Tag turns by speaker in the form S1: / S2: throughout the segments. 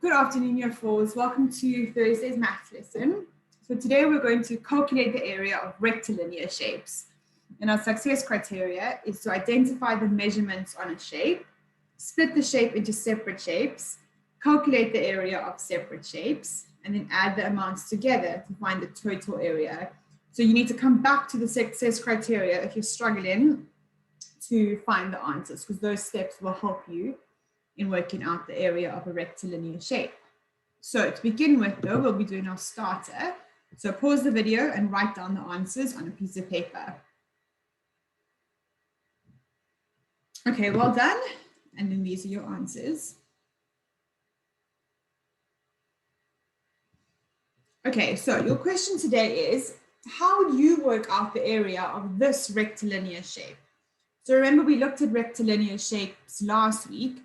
S1: Good afternoon, Year 4s. Welcome to Thursday's maths lesson. So today we're going to calculate the area of rectilinear shapes. And our success criteria is to identify the measurements on a shape, split the shape into separate shapes, calculate the area of separate shapes, and then add the amounts together to find the total area. So you need to come back to the success criteria if you're struggling to find the answers, because those steps will help you in working out the area of a rectilinear shape. So to begin with, though, we'll be doing our starter. So pause the video and write down the answers on a piece of paper. Okay, well done. And then these are your answers. Okay, so your question today is, how do you work out the area of this rectilinear shape? So remember, we looked at rectilinear shapes last week,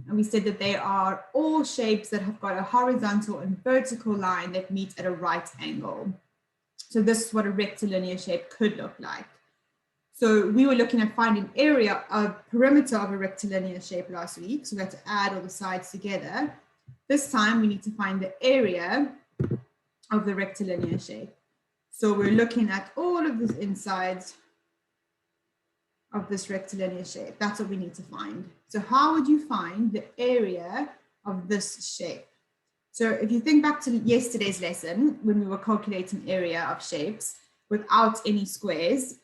S1: and we said that they are all shapes that have got a horizontal and vertical line that meet at a right angle. So this is what a rectilinear shape could look like. So we were looking at finding area of perimeter of a rectilinear shape last week. So we had to add all the sides together. This time we need to find the area of the rectilinear shape. So we're looking at all of the insides of this rectilinear shape. That's what we need to find. So how would you find the area of this shape? So if you think back to yesterday's lesson, when we were calculating area of shapes without any squares,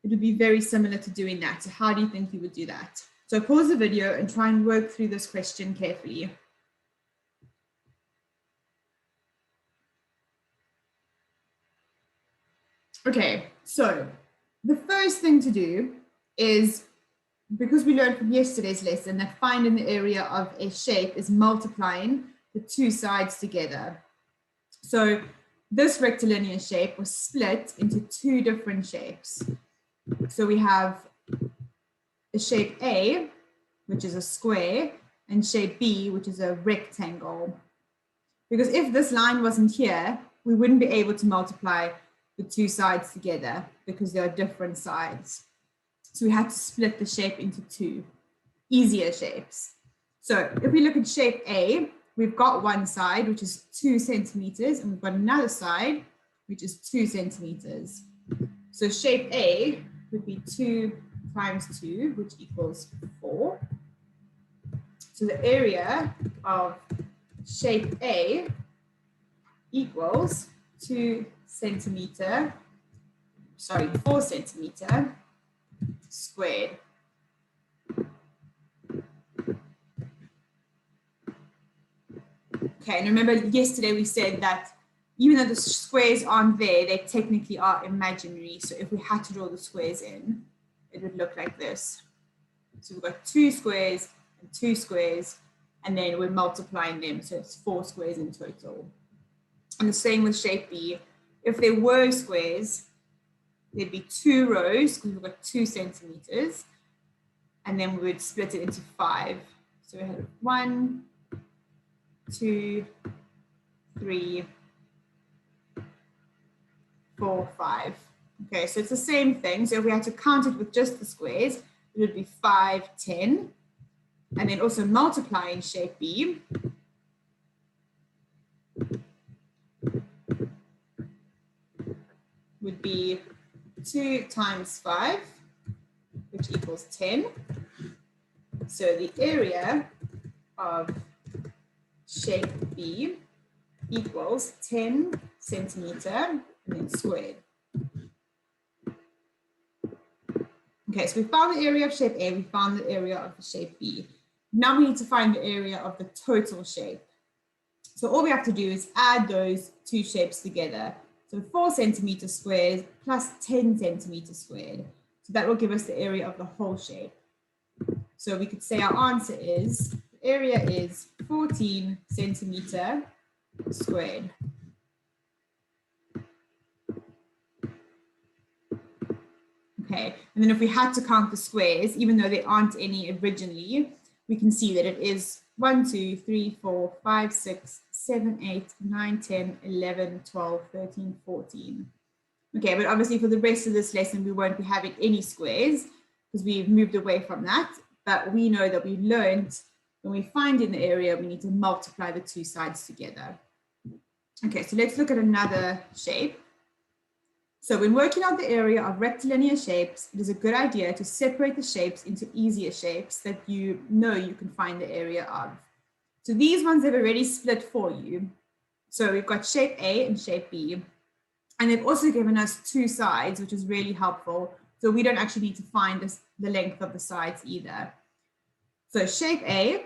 S1: it would be very similar to doing that. So how do you think you would do that? So pause the video and try and work through this question carefully. Okay, so the first thing to do is, because we learned from yesterday's lesson that finding the area of a shape is multiplying the two sides together. So this rectilinear shape was split into two different shapes. So we have a shape A, which is a square, and shape B, which is a rectangle. Because if this line wasn't here, we wouldn't be able to multiply the two sides together because they are different sides. So we had to split the shape into two easier shapes. So if we look at shape A, we've got one side, which is 2 centimeters, and we've got another side, which is 2 centimeters. So shape A would be 2 times 2, which equals 4. So the area of shape A equals 4 centimeter squared. Okay, and remember yesterday we said that even though the squares aren't there, they technically are imaginary. So if we had to draw the squares in, it would look like this. So we've got 2 squares and 2 squares, and then we're multiplying them, so it's 4 squares in total. And the same with shape B. If there were squares, there'd be 2 rows, because we've got 2 centimeters, and then we would split it into 5. So we have 1, 2, 3, 4, 5. Okay, so it's the same thing. So if we had to count it with just the squares, it would be 5, 10. And then also multiplying shape B. Would be 2 times 5, which equals 10. So the area of shape B equals 10 centimeter and then squared. Okay, so we found the area of shape A, we found the area of the shape B. Now we need to find the area of the total shape. So all we have to do is add those two shapes together. So 4 centimeter squared plus 10 centimeter squared. So that will give us the area of the whole shape. So we could say our answer is, the area is 14 centimeter squared. Okay, and then if we had to count the squares, even though there aren't any originally, we can see that it is 1, 2, 3, 4, 5, 6, 7, 8, 9, 10, 11, 12, 13, 14. Okay, but obviously for the rest of this lesson, we won't be having any squares because we've moved away from that. But we know that we learned When we find in the area, we need to multiply the two sides together. Okay, so let's look at another shape. So when working out the area of rectilinear shapes, it is a good idea to separate the shapes into easier shapes that you know you can find the area of. So these ones have already split for you. So we've got shape A and shape B. And they've also given us two sides, which is really helpful. So we don't actually need to find the length of the sides either. So shape A,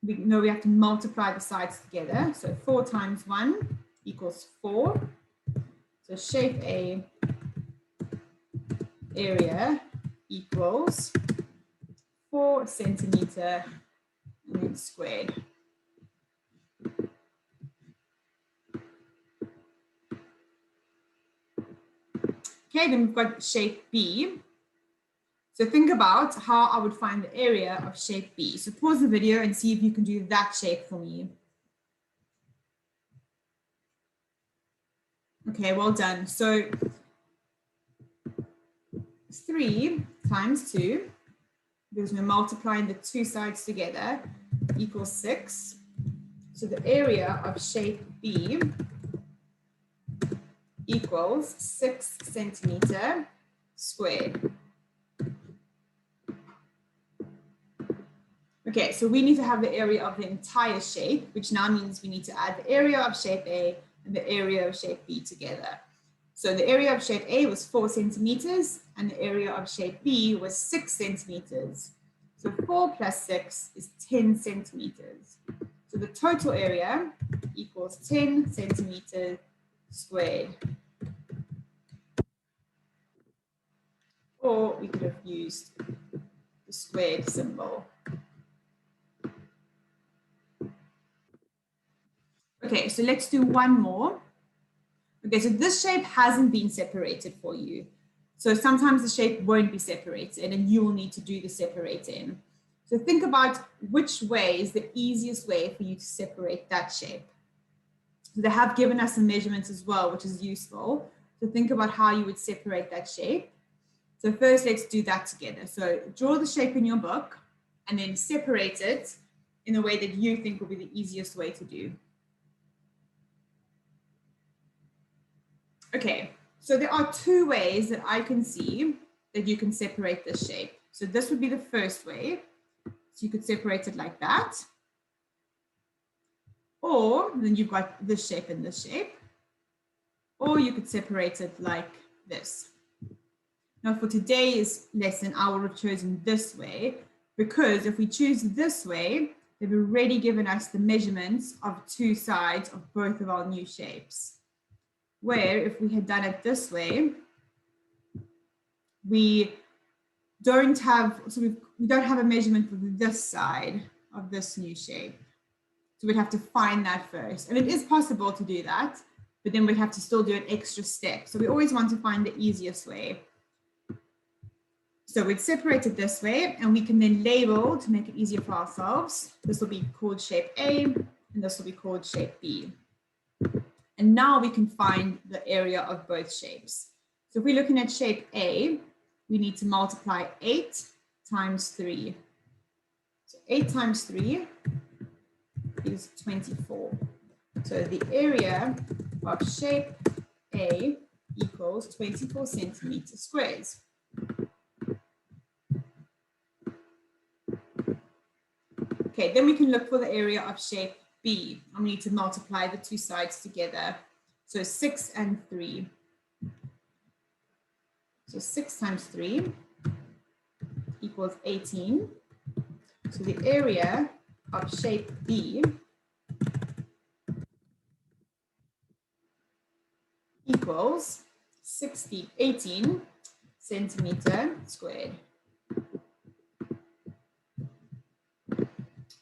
S1: we know we have to multiply the sides together. So 4 times 1 equals 4. So shape A area equals 4 centimeter and then squared. Okay, then we've got shape B. So think about how I would find the area of shape B. So pause the video and see if you can do that shape for me. Okay, well done. So 3 times 2, because we're multiplying the two sides together, equals 6. So the area of shape B equals 6 centimeter squared. Okay, so we need to have the area of the entire shape, which now means we need to add the area of shape A and the area of shape B together. So the area of shape A was 4 centimeters and the area of shape B was 6 centimeters. So 4 plus 6 is 10 centimeters. So the total area equals 10 centimeters squared. Or we could have used the squared symbol. Okay, so let's do one more. Okay, so this shape hasn't been separated for you. So sometimes the shape won't be separated and you will need to do the separating. So think about which way is the easiest way for you to separate that shape. So they have given us some measurements as well, which is useful. So think about how you would separate that shape. So first, let's do that together. So draw the shape in your book and then separate it in a way that you think will be the easiest way to do. Okay, so there are two ways that I can see that you can separate this shape. So this would be the first way. So you could separate it like that. Or then you've got this shape and this shape. Or you could separate it like this. Now for today's lesson, I would have chosen this way because if we choose this way, they've already given us the measurements of two sides of both of our new shapes. Where if we had done it this way, we don't have a measurement for this side of this new shape. So we'd have to find that first. And it is possible to do that, but then we'd have to still do an extra step. So we always want to find the easiest way. So we'd separate it this way and we can then label to make it easier for ourselves. This will be called shape A and this will be called shape B. And now we can find the area of both shapes. So if we're looking at shape A, we need to multiply 8 times 3. So 8 times 3 is 24. So the area of shape A equals 24 centimeter squares. Okay, then we can look for the area of shape B. And we need to multiply the two sides together. So 6 and 3. So 6 times 3 equals 18. So the area of shape B equals 18 centimeter squared.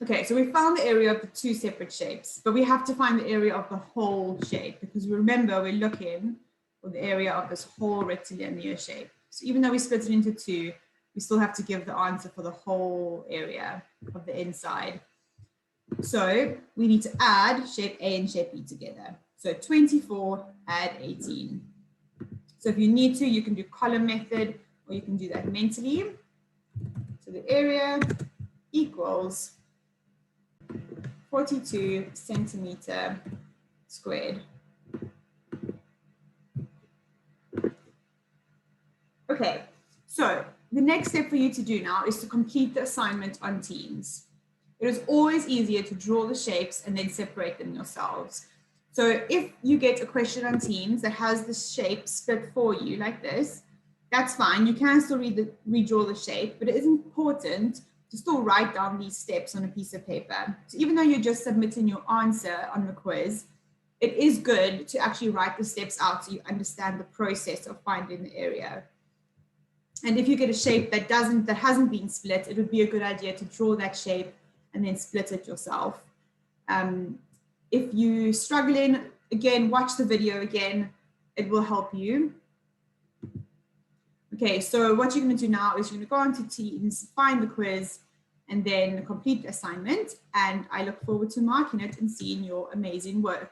S1: Okay, so we found the area of the two separate shapes, but we have to find the area of the whole shape because remember we're looking for the area of this whole rectilinear shape. So even though we split it into two, we still have to give the answer for the whole area of the inside. So we need to add shape A and shape B together. So 24 add 18. So if you need to, you can do column method or you can do that mentally. So the area equals 42 centimeter squared. Okay, so the next step for you to do now is to complete the assignment on Teams. It is always easier to draw the shapes and then separate them yourselves. So if you get a question on Teams that has the shape split for you like this, that's fine. You can still redraw the shape, but it is important to still write down these steps on a piece of paper. So even though you're just submitting your answer on the quiz, it is good to actually write the steps out so you understand the process of finding the area. And if you get a shape that hasn't been split, it would be a good idea to draw that shape and then split it yourself. If you're struggling, again, watch the video again. It will help you. Okay, so what you're going to do now is you're going to go onto Teams, find the quiz, and then complete the assignment. And I look forward to marking it and seeing your amazing work.